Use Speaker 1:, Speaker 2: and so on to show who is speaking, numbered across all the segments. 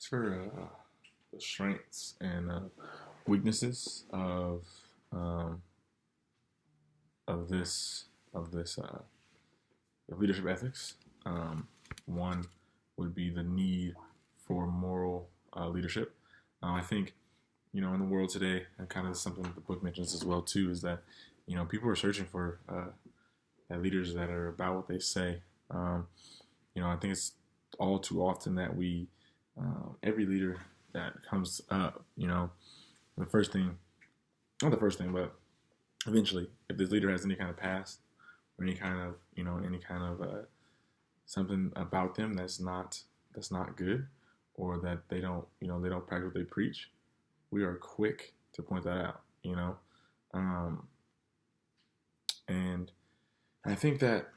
Speaker 1: As for the strengths and weaknesses um, of this of this of leadership ethics, one would be the need for moral leadership. I think in the world today, and kind of something that the book mentions as well too, is that people are searching for leaders that are about what they say. I think it's all too often that every leader that comes up, the first thing, not the first thing, but eventually, if this leader has any kind of past or any kind of something about them that's not good, or that they don't practice what they preach, we are quick to point that out. Um, and I think that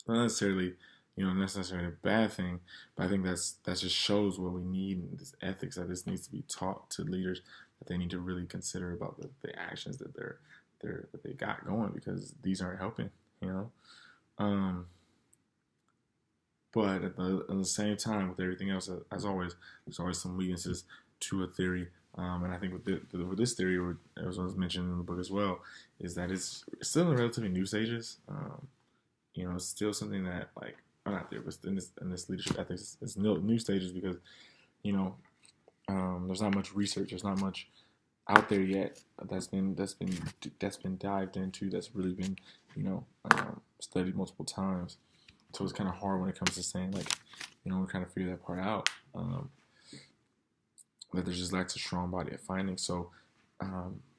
Speaker 1: not necessarily, that's necessarily a bad thing, but I think that just shows what we need in this ethics, that this needs to be taught to leaders, that they need to really consider about the actions that they got going, because these aren't helping. Um, but at the same time, with everything else, as always, there's always some weaknesses to a theory. And I think with this theory, or as was mentioned in the book as well, is that it's still in the relatively new stages. It's still something that, like, not there, but in this leadership ethics, it's new stages, because you know there's not much research, there's not much out there yet that's been dived into, that's really been studied multiple times. So it's kind of hard when it comes to saying, like, we kind of figure that part out. That there's just lacks a strong body of findings. So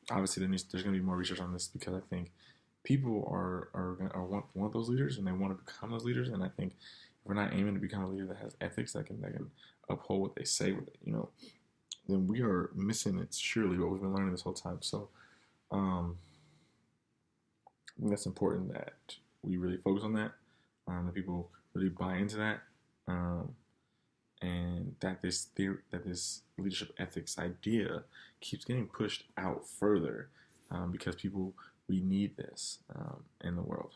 Speaker 1: obviously there's going to be more research on this, because I think people want those leaders, and they want to become those leaders. And I think if we're not aiming to become a leader that has ethics, that can uphold what they say, then we are missing it, surely, what we've been learning this whole time. So I think that's important that we really focus on that, that people really buy into that, and that this leadership ethics idea keeps getting pushed out further, because we need this in the world.